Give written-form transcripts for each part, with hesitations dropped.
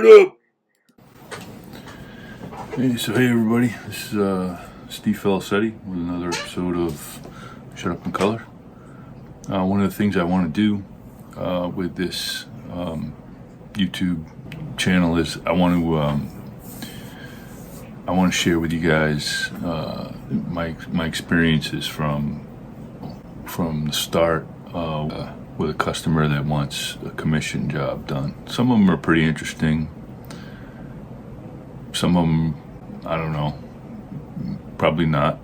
Shut up! Hey everybody, this is Steve Felicetti with another episode of Shut Up and Color. One of the things I want to do with this YouTube channel is I want to share with you guys my experiences from the start with a customer that wants a commission job done. Some of them are pretty interesting. Some of them, I don't know, probably not.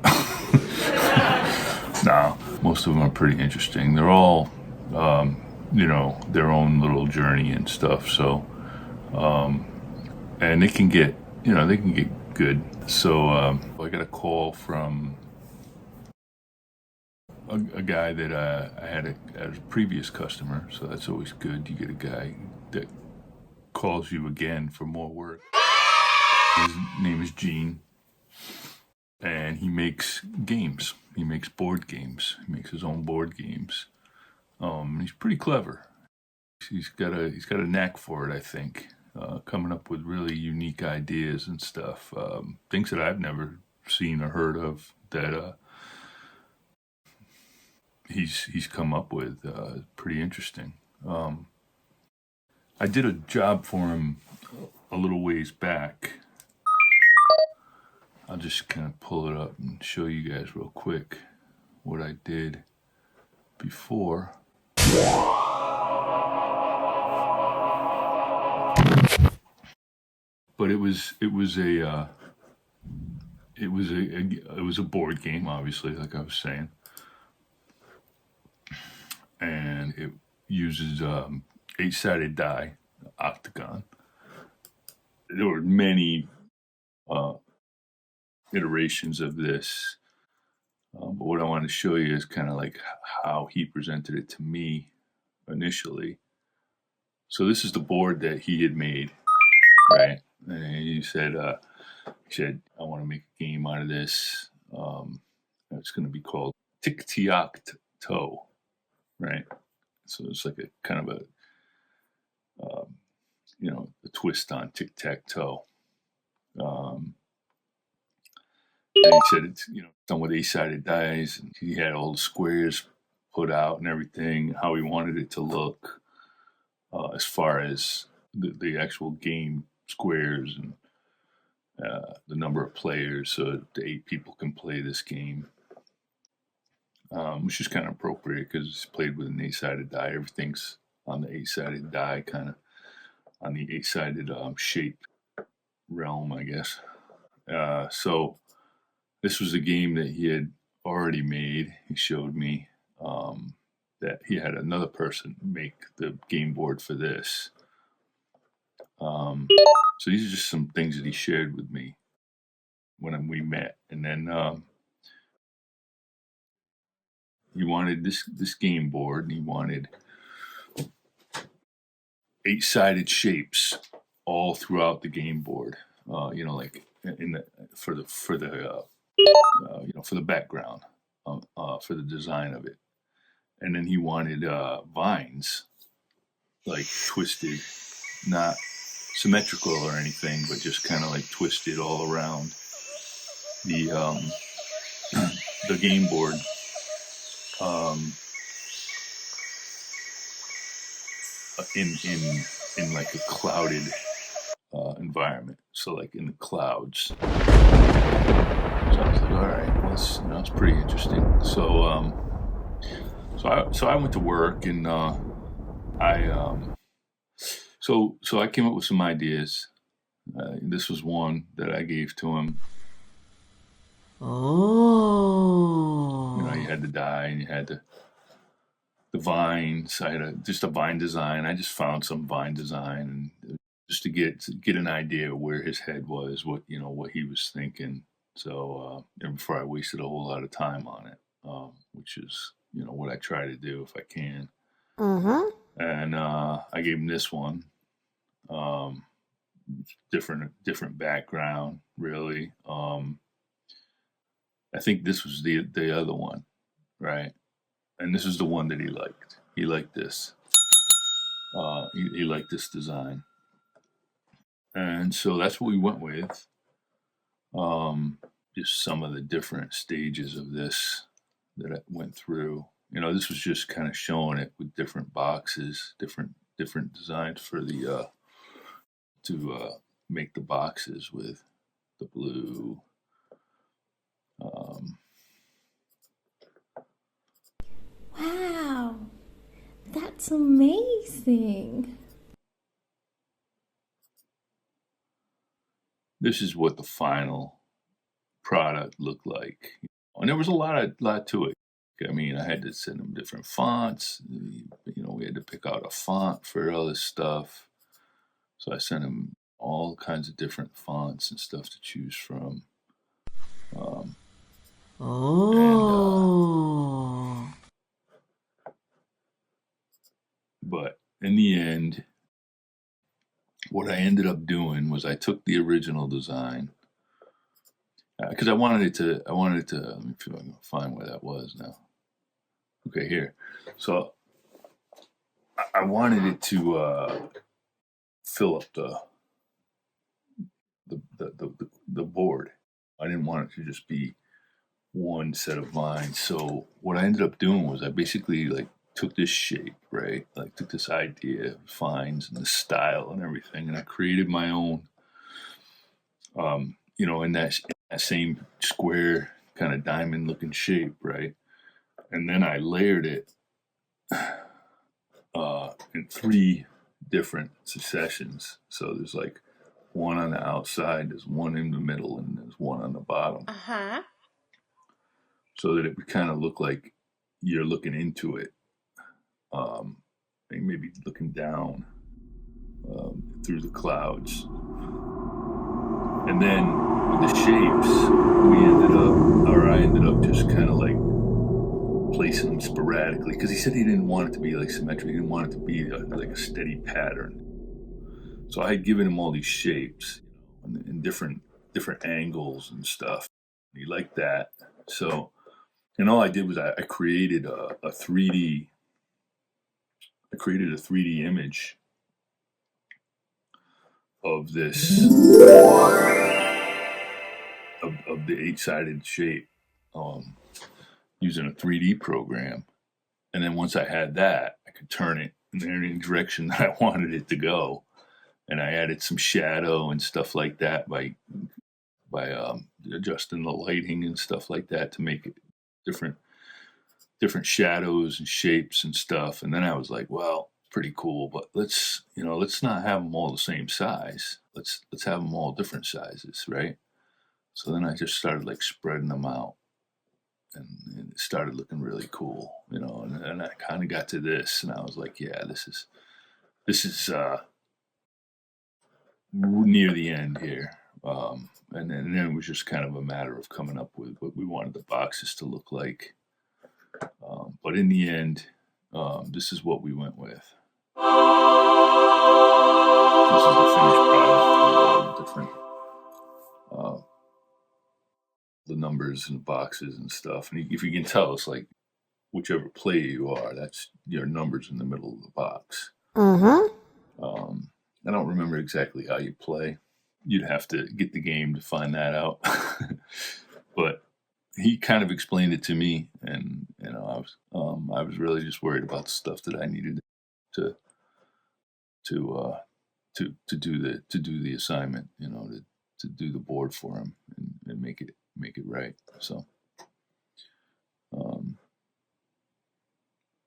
No, most of them are pretty interesting. They're all, their own little journey and stuff. So, and they can get good. So I got a call from a guy that I had as a previous customer. So that's always good. You get a guy that calls you again for more work. His name is Gene, and he makes games. He makes board games. He makes his own board games. He's pretty clever. He's got a knack for it, I think. Coming up with really unique ideas and stuff. Things that I've never seen or heard of that he's come up with. Pretty interesting. I did a job for him a little ways back. I'll just kind of pull it up and show you guys real quick what I did before. But it was a board game, obviously, like I was saying, and it uses 8-sided die, octagon. There were many iterations of this, but what I want to show you is kind of like how he presented it to me initially. So this is the board that he had made, right? And he said, I want to make a game out of this. It's going to be called Tic-Tac-Toe, right? So it's like a kind of a twist on tic-tac-toe. And he said it's done with 8-sided dice, and he had all the squares put out and everything, how he wanted it to look, as far as the actual game squares and the number of players, so the 8 people can play this game, which is kind of appropriate because it's played with an 8-sided die. Everything's on the 8-sided die, kind of on the 8-sided shape realm, I guess. So this was a game that he had already made. He showed me that he had another person make the game board for this. So these are just some things that he shared with me when we met. And then he wanted this game board, and he wanted 8-sided shapes all throughout the game board. Like for the background, for the design of it. And then he wanted vines, like twisted, not symmetrical or anything, but just kind of like twisted all around the game board. In like a clouded environment, so like in the clouds. So I was like, all right, well, it's pretty interesting. So I went to work, and so I came up with some ideas. This was one that I gave to him. Oh. You had the die, and you had the vines. I had just a vine design. I just found some vine design, and just to get an idea of where his head was, what he was thinking. So before I wasted a whole lot of time on it, which is what I try to do if I can. And I gave him this one. Different background, really. I think this was the other one, right? And this is the one that he liked. He liked this. He liked this design. And so that's what we went with. Just some of the different stages of this that I went through. This was just kind of showing it with different boxes, different designs for the to make the boxes with the blue. Wow, that's amazing. This is what the final product looked like, and there was a lot to it. I mean, I had to send them different fonts. We had to pick out a font for all this stuff. So I sent him all kinds of different fonts and stuff to choose from. Oh. But in the end, what I ended up doing was I took the original design because I wanted it to. Let me see if I can find where that was now. Okay, here. So I wanted it to fill up the board. I didn't want it to just be one set of lines. So what I ended up doing was I basically took this shape, right? Took this idea of fines and the style and everything, and I created my own. In that same square kind of diamond looking shape, right? And then I layered it in 3 different successions. So there's one on the outside, there's one in the middle, and there's one on the bottom. So that it would kind of look like you're looking into it, maybe looking down through the clouds. And then with the shapes, I ended up just kind of placing them sporadically because he said he didn't want it to be symmetric. He didn't want it to be a steady pattern. So I had given him all these shapes in different angles and stuff. He liked that. So, and all I did was I created a 3D. I created a 3D image of this of the 8-sided shape using a 3D program. And then once I had that, I could turn it in any direction that I wanted it to go. And I added some shadow and stuff like that by adjusting the lighting and stuff like that to make it different shadows and shapes and stuff. And then I was like, well, pretty cool, but let's not have them all the same size. Let's have them all different sizes, right? So then I just started spreading them out, and it started looking really cool, and I kind of got to this, and I was like, yeah, this is near the end here. And then it was just kind of a matter of coming up with what we wanted the boxes to look like. But in the end, this is what we went with. This is the finished product with all the different the numbers and boxes and stuff. And if you can tell, it's whichever player you are, that's your numbers in the middle of the box. I don't remember exactly how you play. You'd have to get the game to find that out. But he kind of explained it to me, and I was really just worried about the stuff that I needed to do the assignment, to do the board for him and make it right. So,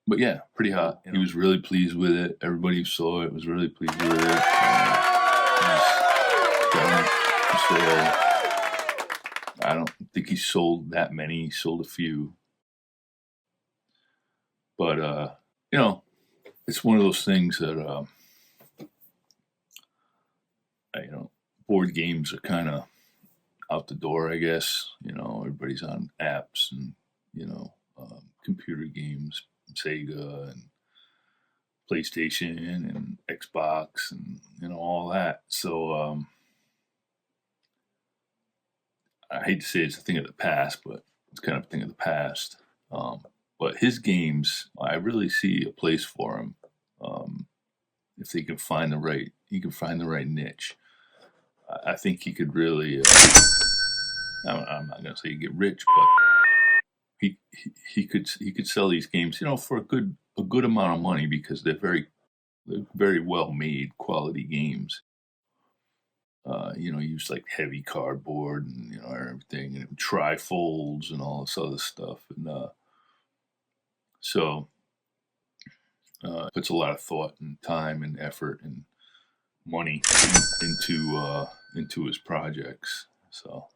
but yeah, pretty hot. He was really pleased with it. Everybody who saw it was really pleased with it. I don't think he sold that many. He sold a few. But, it's one of those things that, board games are kind of out the door, I guess. Everybody's on apps and, computer games, Sega and PlayStation and Xbox and, all that. So, I hate to say it's a thing of the past, but it's kind of a thing of the past. But his games, I really see a place for him if he can find the right niche. I think he could really. I'm not going to say get rich, but he could sell these games, for a good amount of money because they're very well made quality games. Use like heavy cardboard and everything, and trifolds and all this other stuff, and so puts a lot of thought and time and effort and money into his projects. So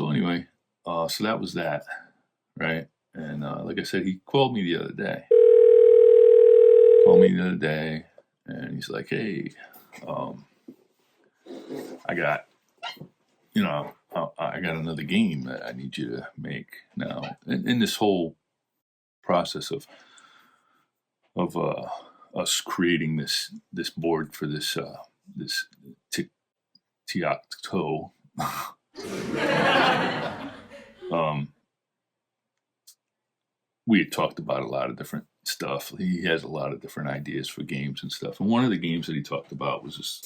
anyway, so that was that, right? And like I said, he called me the other day. And he's like, "Hey, I got another game that I need you to make now." In this whole process of us creating this board for this tic-tac-toe. We had talked about a lot of different stuff. He has a lot of different ideas for games and stuff. And one of the games that he talked about was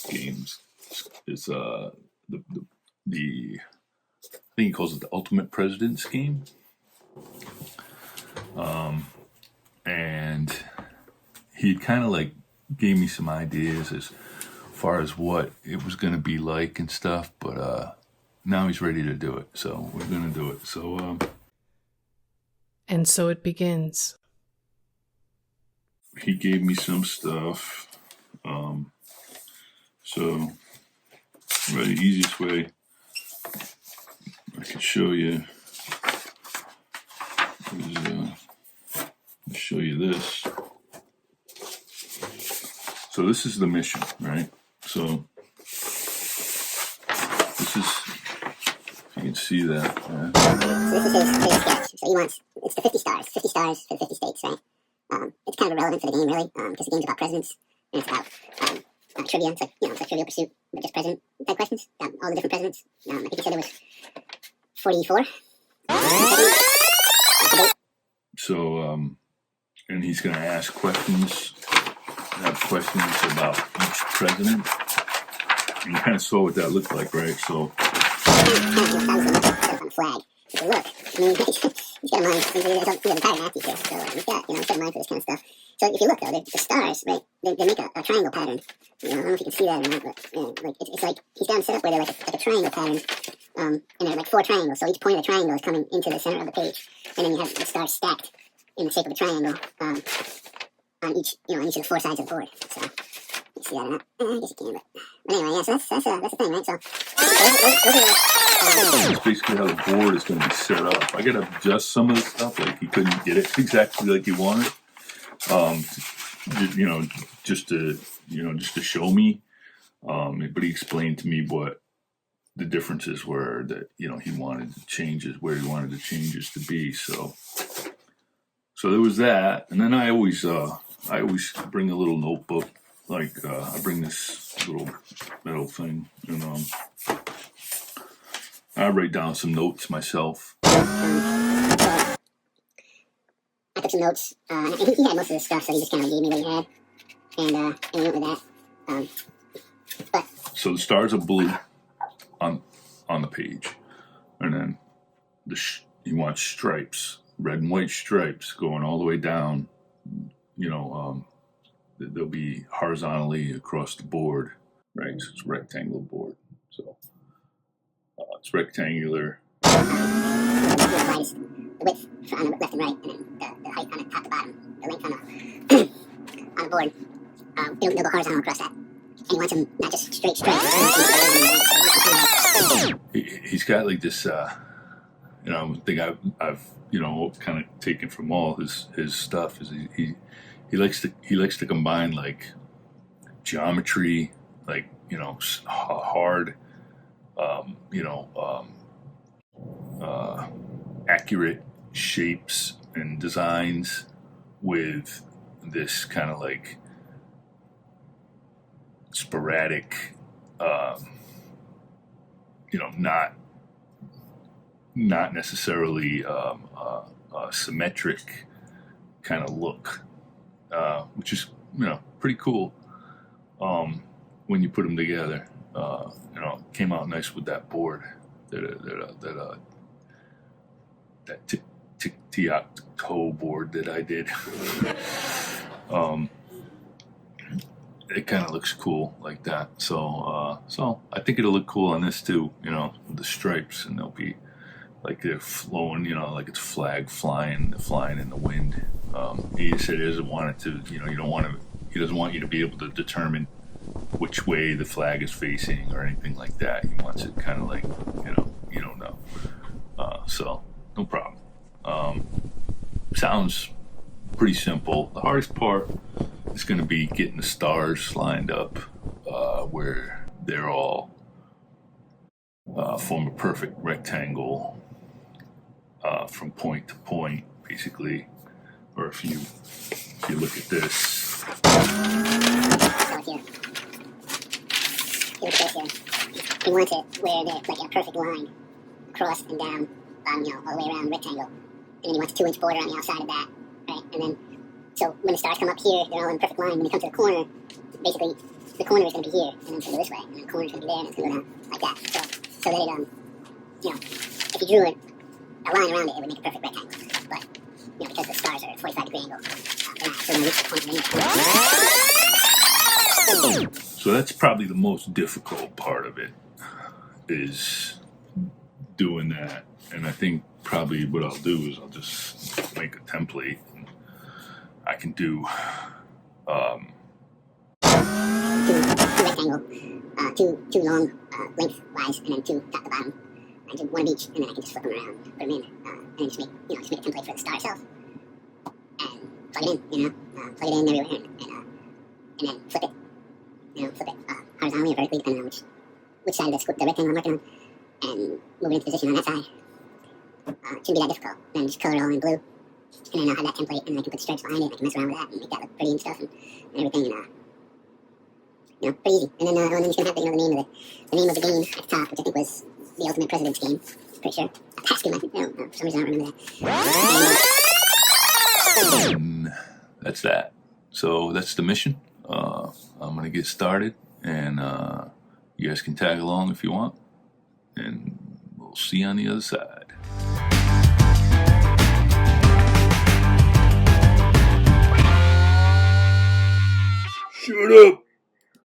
the I think he calls it the Ultimate President's game. And he kind of like gave me some ideas as far as what it was going to be like and stuff, but now he's ready to do it, so we're going to do it. So And so it begins. he gave me some stuff. So the easiest way I can show you is show you this. So this is the mission, right? So this is, if you can see that. So this is his sketch. So he wants, it's the 50 stars for the 50 states, right? It's kind of irrelevant for the game, really, because the game's about presidents, and it's about trivia. It's like, it's like Trivial Pursuit, but just president type questions. All the different presidents. I think he said there was 44. So, and he's going to ask questions, have questions about each president. And you kind of saw what that looked like, right? So, on the flag. So look, I mean, he's got a mind. He has a entire math teacher, so he's got a mind for this kind of stuff. So if you look though, the stars, right? They make a triangle pattern. I don't know if you can see that or not, but like it's like he's got them set up where they're like a triangle pattern, and they're like 4 triangles. So each point of the triangle is coming into the center of the page, and then you have the stars stacked in the shape of a triangle on each of the 4 sides of the board. So you see that or not? I guess you can, but anyway, yeah. So that's the thing, right? So that's basically how the board is going to be set up. I got to adjust some of the stuff, like he couldn't get it exactly like he wanted. Just to show me. But he explained to me what the differences were that he wanted the changes, where he wanted the changes to be. So there was that, and then I always bring a little notebook. Like I bring this little metal thing, and I write down some notes myself. I took some notes. I think he had most of the stuff, so he just kind of gave me what he had, and we went with that. But so the stars are blue on the page, and then he wants stripes, red and white stripes going all the way down. They'll be horizontally across the board, right? So it's a rectangular board. So it's rectangular. The width on the left and right, and then the height on the top to bottom, the length on the board. They'll go horizontal across that. And he wants them not just straight stripes. He's got like this, thing I've kind of taken from all his stuff is he likes to combine like geometry, like hard, accurate shapes and designs with this kind of like sporadic, not necessarily symmetric kind of look, which is pretty cool when you put them together. Came out nice with that board, that tic-tac-toe board that I did. It kind of looks cool like that. So I think it'll look cool on this too, with the stripes, and they'll be like they're flowing, like it's flag flying in the wind. He said he doesn't want it to, he doesn't want you to be able to determine which way the flag is facing or anything like that. He wants it kind of like, you don't know. So no problem. Sounds pretty simple. The hardest part is going to be getting the stars lined up where they're all form a perfect rectangle from point to point, basically. Or if you look at this. He wants it where they're like in a perfect line across and down, all the way around the rectangle. And then he wants a 2-inch border on the outside of that, right? And then, so when the stars come up here, they're all in a perfect line. When they come to the corner, basically, the corner is going to be here, and then it's going to go this way, and then the corner is going to be there, and it's going to go down like that. So that it, if you drew a line around it, it would make a perfect rectangle. But, because the stars are at a 45-degree angle, they're not going to reach the point of any. So that's probably the most difficult part of it, is doing that. And I think probably what I'll do is I'll just make a template. And I can do two rectangle, two long lengthwise, and then 2 top to bottom. I do one of each, and then I can just flip them around, put them in, and then just make a template for the star itself, and plug it in, plug it in everywhere, and then flip it. Flip it horizontally or vertically, depending on which side of the rectangle I'm working on, and move it into position on that side. It shouldn't be that difficult. Then just color it all in blue, and then I'll have that template, and I can put stripes behind it, and I can mess around with that, and make that look pretty and stuff, and everything, and pretty easy. And then you're just gonna have the name of the game at the top, which I think was the Ultimate President's Game. Pretty sure. Pascom, I think. For some reason I don't remember that. And that's that. So that's the mission. I'm going to get started, and you guys can tag along if you want, and we'll see you on the other side. Shut up!